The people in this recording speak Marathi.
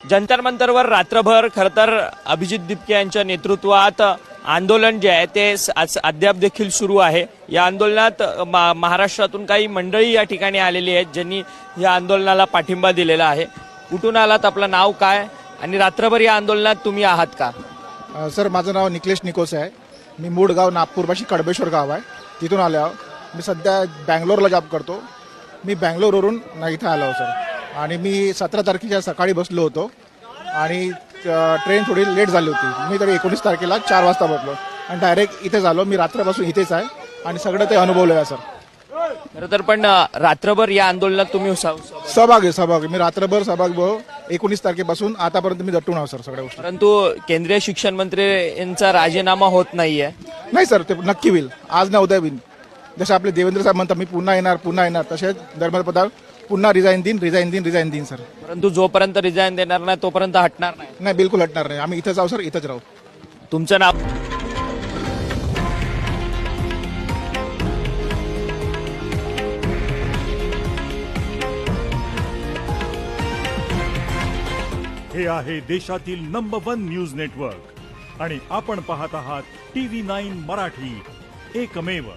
जंतर मंतरवर रात्रभर खरं तर अभिजित दिपके यांच्या नेतृत्वात आंदोलन जे आहे ते अद्याप देखील सुरू आहे। या आंदोलनात महाराष्ट्रातून काही मंडळी या ठिकाणी आलेली आहेत ज्यांनी या आंदोलनाला पाठिंबा दिलेला आहे। कुठून आलात, आपलं नाव काय आणि रात्रभर या आंदोलनात तुम्ही आहात का? सर, माझं नाव निकलेश निकोसे आहे। मी मूळ गाव नागपूरपाशी कडबेश्वर गाव आहे, तिथून आलो आहो। मी सध्या बँगलोरला जॉब करतो। मी बँगलोरवरून इथं आलो आहो सर, आणि मी 17 तारखेच्या सकाळी बसलो होतो आणि ट्रेन थोडी लेट झाली होती। मी तरी 19 तारखेला 4 वाजता बसलो आणि डायरेक्ट इथेच आलो। मी रात्रपासून इथेच आहे आणि सगळं ते अनुभवलं आहे सर। खरं तर पण रात्रभर या आंदोलनात तुम्ही सहभागी मी रात्रभर सहभागी 19 तारखेपासून आतापर्यंत मी दटून आहो सर सगळ्या गोष्टी। परंतु केंद्रीय शिक्षण मंत्री यांचा राजीनामा होत नाहीये। नाही सर, ते नक्की होईल, आज ना उद्या होईल। जसे आपले देवेंद्र साहेब म्हणतात मी पुन्हा येणार, तसेच धर्मेंद्र प्रधान पुन्हा रिझाईन देईन सर। परंतु जोपर्यंत रिझाईन देणार नाही तोपर्यंत हटणार नाही, बिलकुल हटणार नाही। आम्ही इथंच आहो सर, इथंच राहू। तुमचं नाव? हे आहे देशातील नंबर 1 न्यूज नेटवर्क आणि आपण पाहत आहात TV9 मराठी, एकमेव।